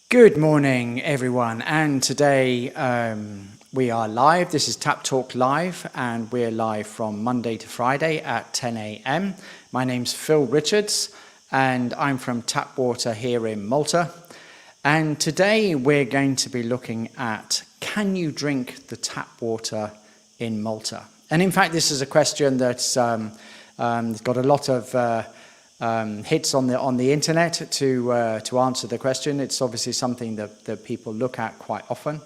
Good morning, everyone, and today we are live. This is TAPP Talk Live, and we're live from Monday to Friday at 10 a.m. My name's Phil Richards, and I'm from Tap Water here in Malta. And today we're going to be looking at, can you drink the tap water in Malta? And in fact, this is a question that's got a lot of hits on the internet to answer the question. It's obviously something that people look at quite often.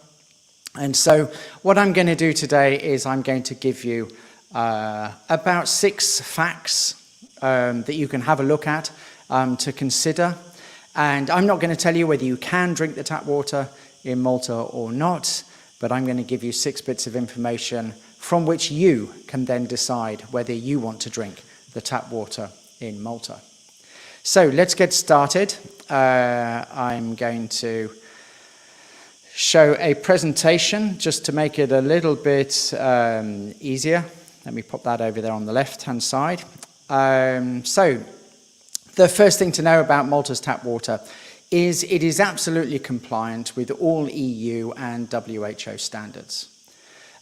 And so what I'm going to do today is I'm going to give you about 6 facts that you can have a look at to consider. And I'm not going to tell you whether you can drink the tap water in Malta or not, but I'm going to give you 6 bits of information from which you can then decide whether you want to drink the tap water in Malta. So let's get started. I'm going to show a presentation just to make it a little bit easier. Let me pop that over there on the left-hand side. So the first thing to know about Malta's tap water is it is absolutely compliant with all EU and WHO standards.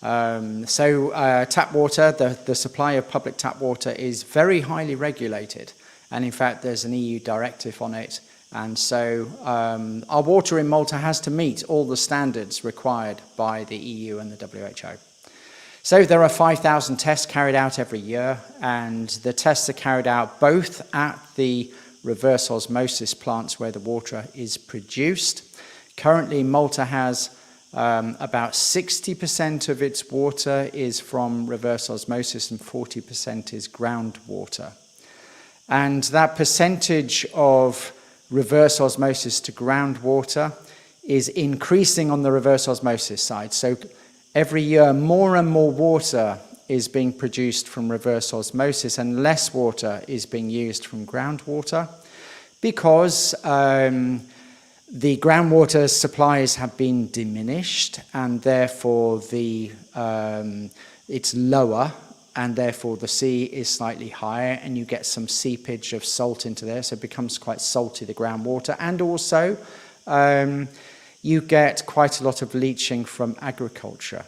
Tap water, the supply of public tap water is very highly regulated. And in fact, there's an EU directive on it. And so our water in Malta has to meet all the standards required by the EU and the WHO. So there are 5,000 tests carried out every year, and the tests are carried out both at the reverse osmosis plants where the water is produced. Currently, Malta has about 60% of its water is from reverse osmosis and 40% is groundwater. And that percentage of reverse osmosis to groundwater is increasing on the reverse osmosis side. So every year, more and more water is being produced from reverse osmosis and less water is being used from groundwater because the groundwater supplies have been diminished and therefore it's lower. And therefore the sea is slightly higher and you get some seepage of salt into there, so it becomes quite salty, the groundwater. And also you get quite a lot of leaching from agriculture.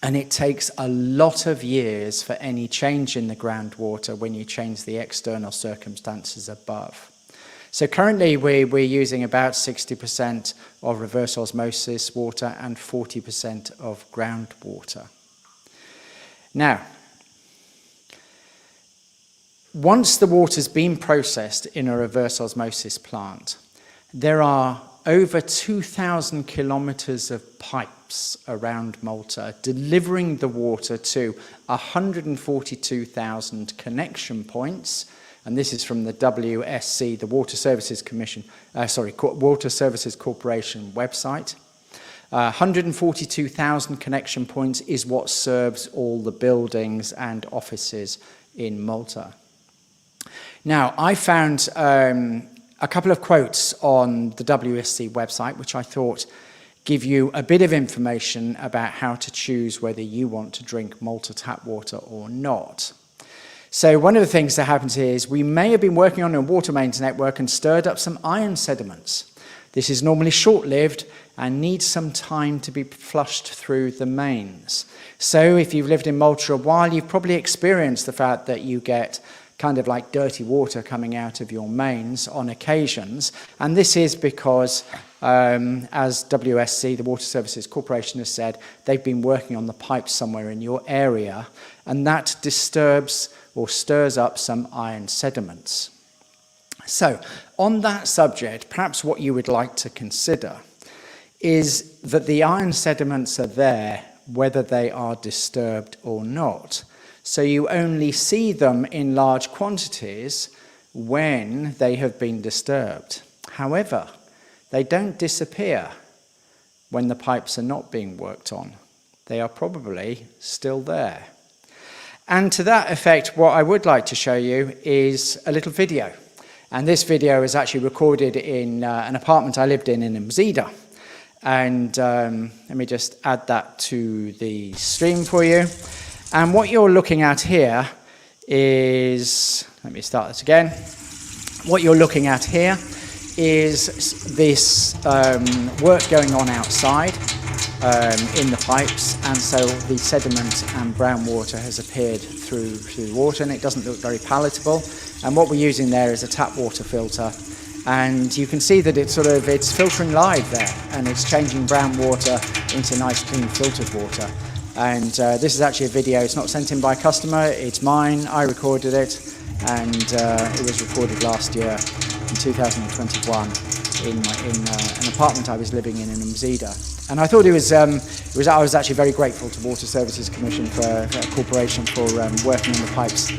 And it takes a lot of years for any change in the groundwater when you change the external circumstances above. So currently we're using about 60% of reverse osmosis water and 40% of groundwater. Now, once the water's been processed in a reverse osmosis plant, there are over 2,000 kilometers of pipes around Malta delivering the water to 142,000 connection points, and this is from the WSC, the Water Services Water Services Corporation website. 142,000 connection points is what serves all the buildings and offices in Malta. Now, I found a couple of quotes on the WSC website, which I thought give you a bit of information about how to choose whether you want to drink Malta tap water or not. So one of the things that happens here is we may have been working on a water mains network and stirred up some iron sediments. This is normally short-lived and needs some time to be flushed through the mains. So if you've lived in Malta a while, you've probably experienced the fact that you get kind of like dirty water coming out of your mains on occasions. And this is because, as WSC, the Water Services Corporation, has said, they've been working on the pipes somewhere in your area, and that disturbs or stirs up some iron sediments. So, on that subject, perhaps what you would like to consider is that the iron sediments are there whether they are disturbed or not. So you only see them in large quantities when they have been disturbed. However, they don't disappear when the pipes are not being worked on. They are probably still there. And to that effect, what I would like to show you is a little video. And this video is actually recorded in an apartment I lived in Mzida. And let me just add that to the stream for you. And what you're looking at here is, let me start this again. What you're looking at here is this work going on outside in the pipes, and so the sediment and brown water has appeared through the water, and it doesn't look very palatable. And what we're using there is a tap water filter, and you can see that it's filtering live there, and it's changing brown water into nice clean filtered water. And this is actually a video. It's not sent in by a customer, it's mine. I recorded it, and it was recorded last year in 2021 in an apartment I was living in Umzida. And I thought I was actually very grateful to Water Services Commission Corporation for working on the pipes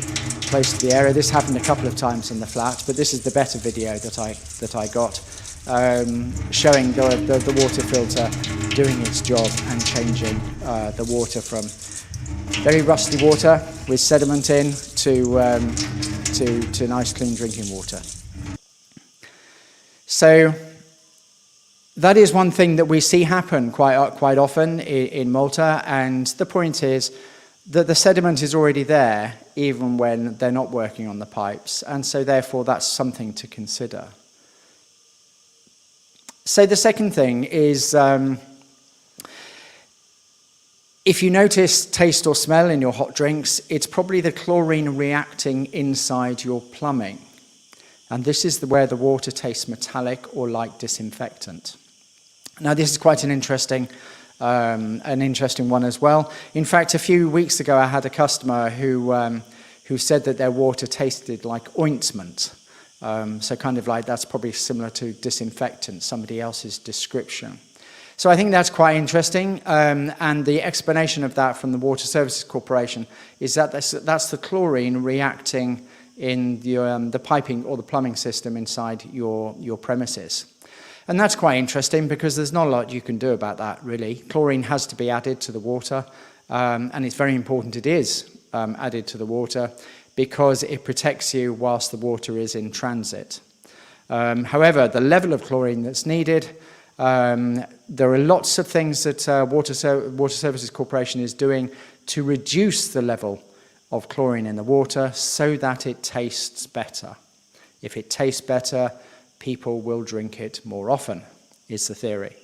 close to the area. This happened a couple of times in the flat, but this is the better video that I got, showing the water filter doing its job and changing the water from very rusty water with sediment in to nice clean drinking water. So that is one thing that we see happen quite often in Malta, and the point is that the sediment is already there even when they're not working on the pipes, and so therefore that's something to consider. So the second thing is, if you notice taste or smell in your hot drinks, it's probably the chlorine reacting inside your plumbing, and this is where the water tastes metallic or like disinfectant. Now, this is quite an interesting one as well. In fact, a few weeks ago, I had a customer who said that their water tasted like ointment. So kind of like that's probably similar to disinfectant, somebody else's description. So I think that's quite interesting. And the explanation of that from the Water Services Corporation is that that's the chlorine reacting in the piping or the plumbing system inside your premises. And that's quite interesting because there's not a lot you can do about that, really. Chlorine has to be added to the water, and it's very important it is added to the water because it protects you whilst the water is in transit. However, the level of chlorine that's needed, there are lots of things that Water Services Corporation is doing to reduce the level of chlorine in the water so that it tastes better. If it tastes better, people will drink it more often, is the theory.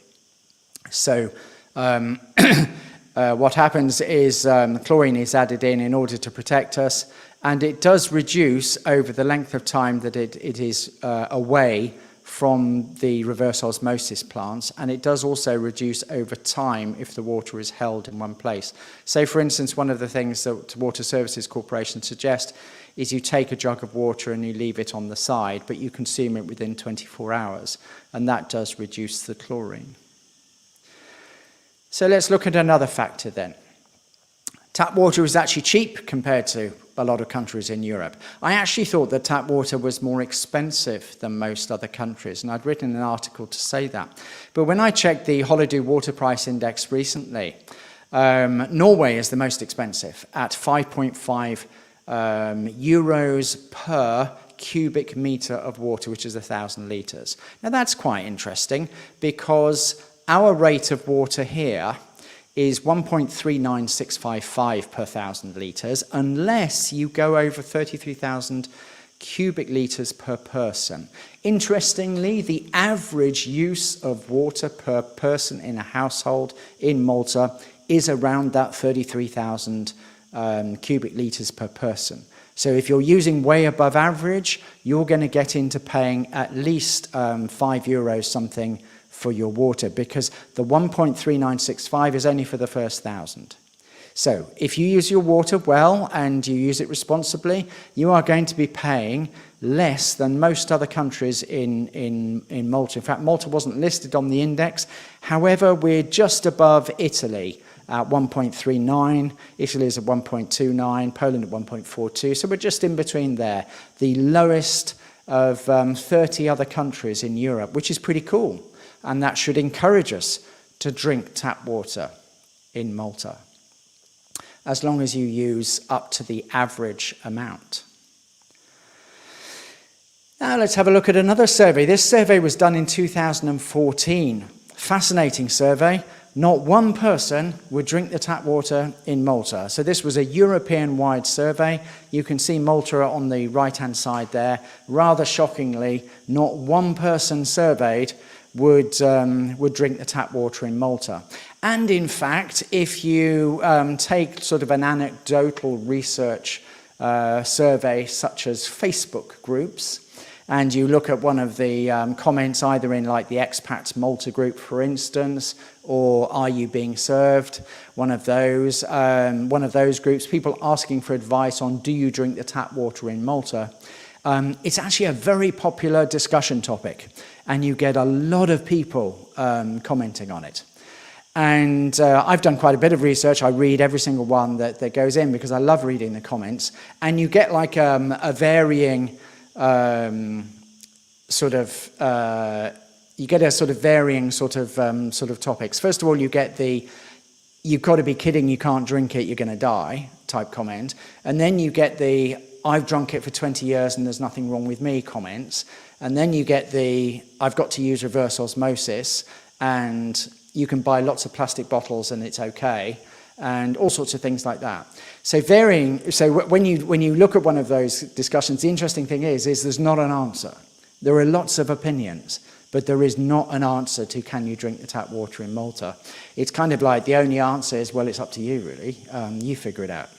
So what happens is chlorine is added in order to protect us, and it does reduce over the length of time that it is away from the reverse osmosis plants, and it does also reduce over time if the water is held in one place. So, for instance, one of the things that Water Services Corporation suggests is you take a jug of water and you leave it on the side, but you consume it within 24 hours, and that does reduce the chlorine. So let's look at another factor then. Tap water is actually cheap compared to a lot of countries in Europe. I actually thought that tap water was more expensive than most other countries, and I'd written an article to say that. But when I checked the Holiday Water Price Index recently, Norway is the most expensive at 5.5 euros per cubic meter of water, which is 1,000 litres. Now that's quite interesting because our rate of water here is 1.39655 per 1,000 litres unless you go over 33,000 cubic litres per person. Interestingly, the average use of water per person in a household in Malta is around that 33,000 cubic litres per person. So if you're using way above average, you're going to get into paying at least €5 something for your water, because the 1.3965 is only for the first 1,000. So if you use your water well and you use it responsibly, you are going to be paying less than most other countries in Malta. In fact, Malta wasn't listed on the index. However, we're just above Italy at 1.39, Italy is at 1.29, Poland at 1.42, so we're just in between there, the lowest of 30 other countries in Europe, which is pretty cool, and that should encourage us to drink tap water in Malta, as long as you use up to the average amount. Now let's have a look at another survey. This survey was done in 2014. Fascinating survey. not one person would drink the tap water in Malta. So this was a European-wide survey. You can see Malta on the right-hand side there. Rather shockingly, not one person surveyed would drink the tap water in Malta. And in fact, if you take sort of an anecdotal research survey such as Facebook groups, and you look at one of the comments either in like the Expats Malta group, for instance, or Are You Being Served? One of those groups, people asking for advice on do you drink the tap water in Malta? It's actually a very popular discussion topic, and you get a lot of people commenting on it. And I've done quite a bit of research. I read every single one that goes in because I love reading the comments. And you get like a varying sort of topics. First of all, you get the "you've got to be kidding, you can't drink it, you're going to die" type comment. And then you get the "I've drunk it for 20 years and there's nothing wrong with me" comments. And then you get the "I've got to use reverse osmosis and you can buy lots of plastic bottles and it's okay," and all sorts of things like that. So when you look at one of those discussions, the interesting thing is there's not an answer. There are lots of opinions, but there is not an answer to can you drink the tap water in Malta. It's kind of like the only answer is, well, it's up to you really. You figure it out.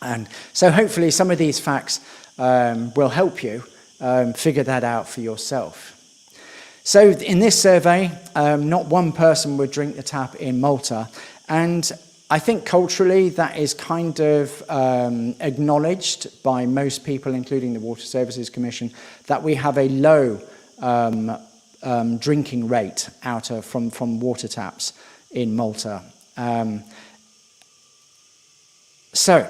And so hopefully some of these facts will help you figure that out for yourself. So in this survey, not one person would drink the tap in Malta. And I think culturally that is kind of acknowledged by most people, including the Water Services Commission, that we have a low drinking rate from water taps in Malta. So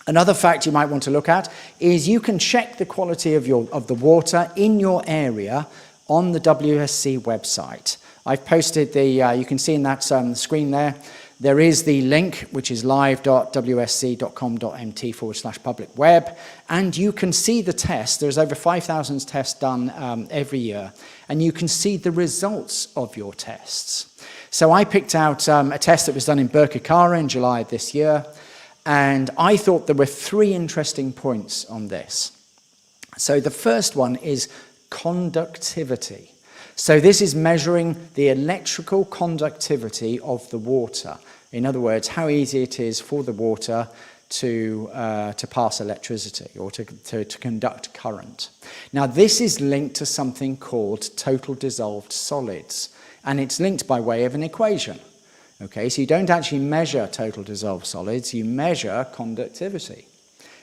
another fact you might want to look at is you can check the quality of the water in your area on the WSC website. I've posted you can see in that screen there is the link, which is live.wsc.com.mt/public web, and you can see the test. There's over 5,000 tests done every year, and you can see the results of your tests. So I picked out a test that was done in Birkirkara in July of this year, and I thought there were 3 interesting points on this. So the first one is conductivity. So this is measuring the electrical conductivity of the water. In other words, how easy it is for the water to pass electricity or to conduct current. Now this is linked to something called total dissolved solids, and it's linked by way of an equation. Okay, so you don't actually measure total dissolved solids, you measure conductivity.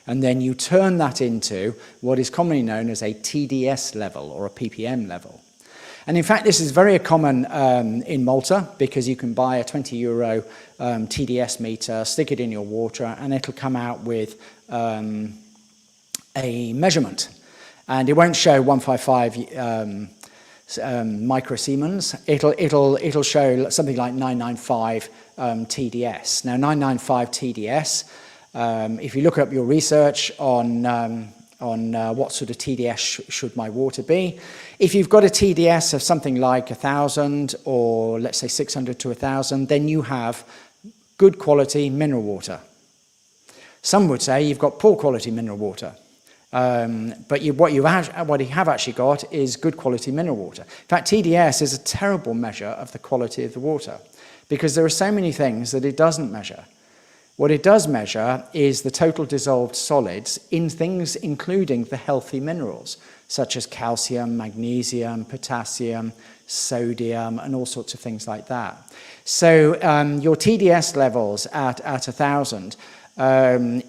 And then you turn that into what is commonly known as a TDS level or a ppm level. And in fact, this is very common in Malta because you can buy a €20 TDS meter, stick it in your water, and it'll come out with a measurement. And it won't show 155 microsiemens. It'll show something like 995 TDS. Now, 995 TDS. If you look up your research on what sort of TDS should my water be, if you've got a TDS of something like 1,000 or let's say 600 to 1,000, then you have good quality mineral water. Some would say you've got poor quality mineral water, but what you have actually got is good quality mineral water. In fact, TDS is a terrible measure of the quality of the water because there are so many things that it doesn't measure. What it does measure is the total dissolved solids in things including the healthy minerals, such as calcium, magnesium, potassium, sodium, and all sorts of things like that. So your TDS levels at 1,000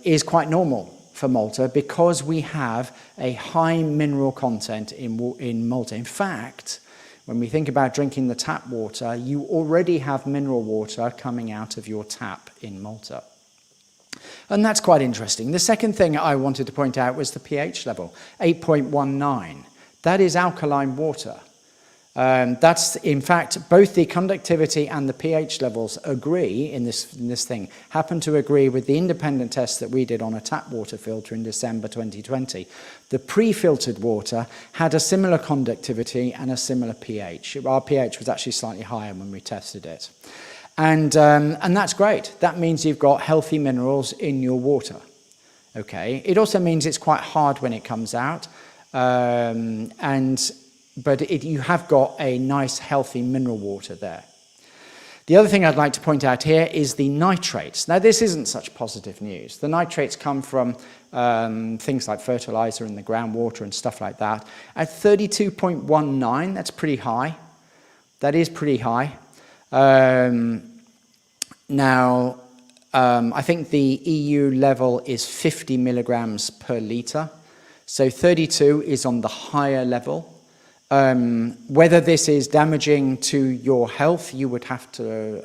is quite normal for Malta because we have a high mineral content in Malta. In fact, when we think about drinking the tap water, you already have mineral water coming out of your tap in Malta. And that's quite interesting. The second thing I wanted to point out was the pH level, 8.19. That is alkaline water. That's, in fact, both the conductivity and the pH levels agree in this thing, happen to agree with the independent test that we did on a tap water filter in December 2020. The pre-filtered water had a similar conductivity and a similar pH. Our pH was actually slightly higher when we tested it. And that's great. That means you've got healthy minerals in your water. Okay. It also means it's quite hard when it comes out, but you have got a nice, healthy mineral water there. The other thing I'd like to point out here is the nitrates. Now, this isn't such positive news. The nitrates come from things like fertilizer in the groundwater and stuff like that. At 32.19, that's pretty high. That is pretty high. Now, I think the EU level is 50 milligrams per litre. So 32 is on the higher level. Whether this is damaging to your health, you would have to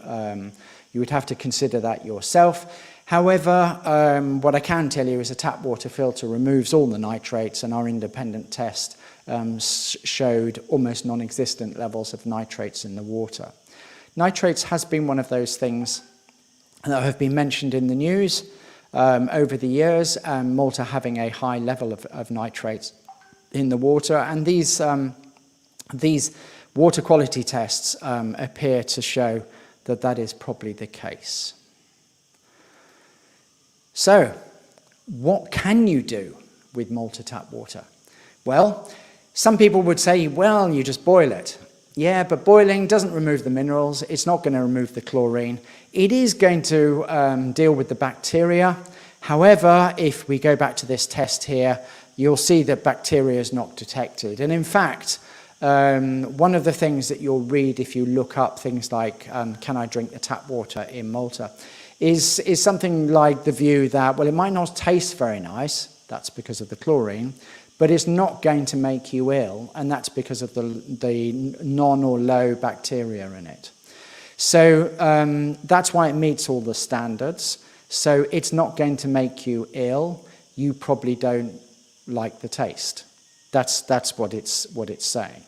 consider that yourself. However, what I can tell you is a tap water filter removes all the nitrates, and our independent test showed almost non-existent levels of nitrates in the water. Nitrates has been one of those things that have been mentioned in the news over the years, Malta having a high level of nitrates in the water, and these water quality tests appear to show that that is probably the case. So, what can you do with Malta tap water? Well, some people would say, well, you just boil it. Yeah, but boiling doesn't remove the minerals. It's not going to remove the chlorine. It is going to deal with the bacteria. However, if we go back to this test here, you'll see that bacteria is not detected. And in fact, one of the things that you'll read if you look up things like, can I drink the tap water in Malta, is something like the view that, well, it might not taste very nice, that's because of the chlorine, but it's not going to make you ill, and that's because of the non or low bacteria in it. So that's why it meets all the standards. So it's not going to make you ill. You probably don't like the taste. That's what it's saying.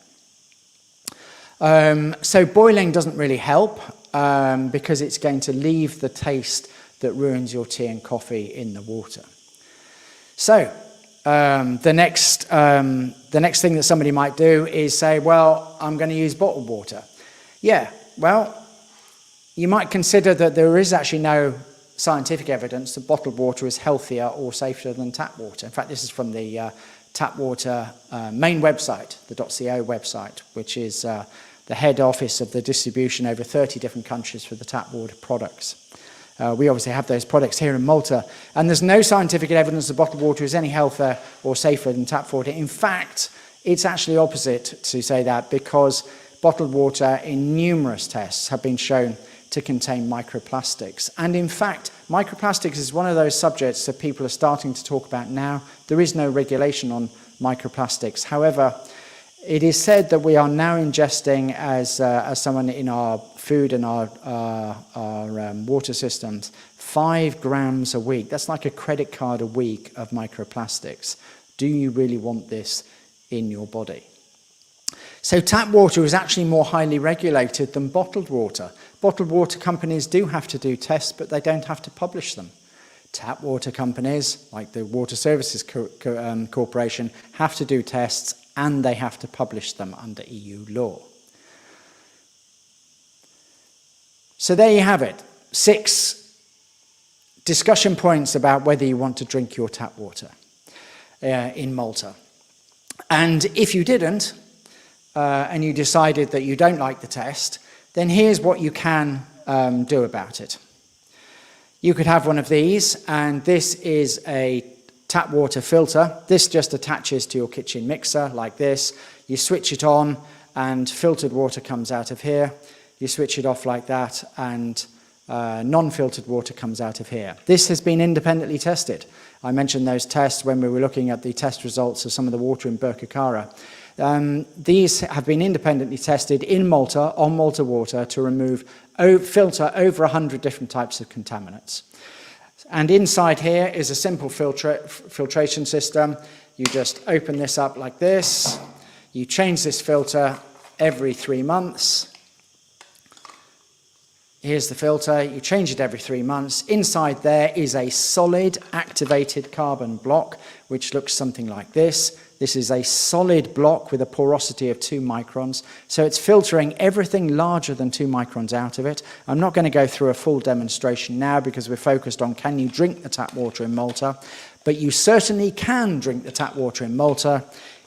So boiling doesn't really help because it's going to leave the taste that ruins your tea and coffee in the water. So the next thing that somebody might do is say, well, I'm going to use bottled water. Yeah, well, you might consider that there is actually no scientific evidence that bottled water is healthier or safer than tap water. In fact, this is from the tap water main website, the .co website, which is the head office of the distribution over 30 different countries for the tap water products. We obviously have those products here in Malta, and there's no scientific evidence that bottled water is any healthier or safer than tap water. In fact, it's actually opposite to say that, because bottled water in numerous tests have been shown to contain microplastics. And in fact, microplastics is one of those subjects that people are starting to talk about now. There is no regulation on microplastics. However, it is said that we are now ingesting, as someone in our food and our water systems, 5 grams a week. That's like a credit card a week of microplastics. Do you really want this in your body? So tap water is actually more highly regulated than bottled water. Bottled water companies do have to do tests, but they don't have to publish them. Tap water companies, like the Water Services Corporation, have to do tests, and they have to publish them under EU law. So there you have it. 6 discussion points about whether you want to drink your tap water in Malta. And if you didn't, and you decided that you don't like the test, then here's what you can do about it. You could have one of these, and this is a tap water filter. This just attaches to your kitchen mixer like this. You switch it on, and filtered water comes out of here. You switch it off like that, and non-filtered water comes out of here. This has been independently tested. I mentioned those tests when we were looking at the test results of some of the water in Birkirkara. These have been independently tested in Malta, on Malta water, to filter over 100 different types of contaminants. And inside here is a simple filtration system. You just open this up like this, you change this filter, every 3 months. Here's the filter, you change it every 3 months. Inside there is a solid activated carbon block, which looks something like this. This is a solid block with a porosity of 2 microns. So it's filtering everything larger than 2 microns out of it. I'm not going to go through a full demonstration now because we're focused on can you drink the tap water in Malta. But you certainly can drink the tap water in Malta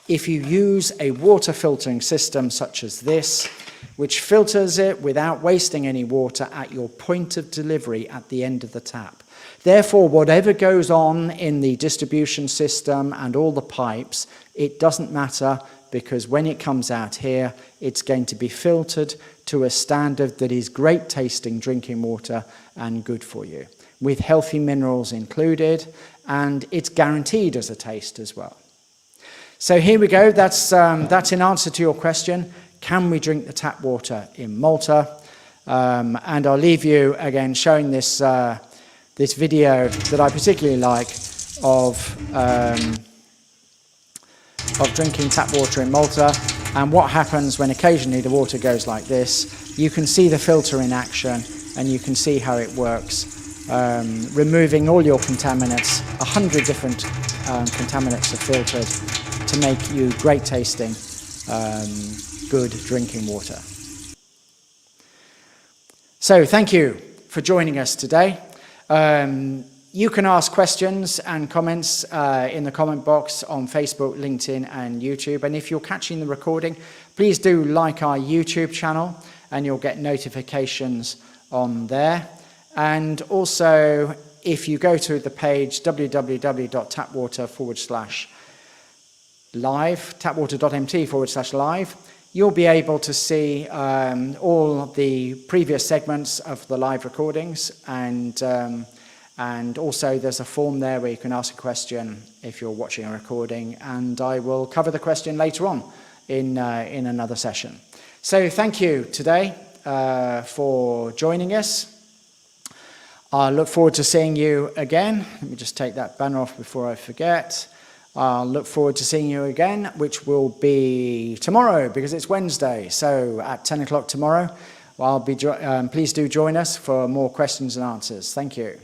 if you use a water filtering system such as this, which filters it without wasting any water at your point of delivery at the end of the tap. Therefore, whatever goes on in the distribution system and all the pipes, it doesn't matter, because when it comes out here, it's going to be filtered to a standard that is great tasting drinking water and good for you, with healthy minerals included, and it's guaranteed as a taste as well. So here we go, that's in answer to your question. Can we drink the tap water in Malta? And I'll leave you again showing this this video that I particularly like of drinking tap water in Malta and what happens when occasionally the water goes like this. You can see the filter in action and you can see how it works, removing all your contaminants. 100 different contaminants are filtered to make you great tasting good drinking water. So thank you for joining us today. You can ask questions and comments in the comment box on Facebook, LinkedIn and YouTube. And if you're catching the recording, please do like our YouTube channel and you'll get notifications on there. And also, if you go to the page www.tapwater/live, tapwater.mt/live, you'll be able to see all the previous segments of the live recordings, and also there's a form there where you can ask a question if you're watching a recording, and I will cover the question later on in another session. So thank you today for joining us. I look forward to seeing you again. Let me just take that banner off before I forget. I'll look forward to seeing you again, which will be tomorrow because it's Wednesday. So at 10 o'clock tomorrow, please do join us for more questions and answers. Thank you.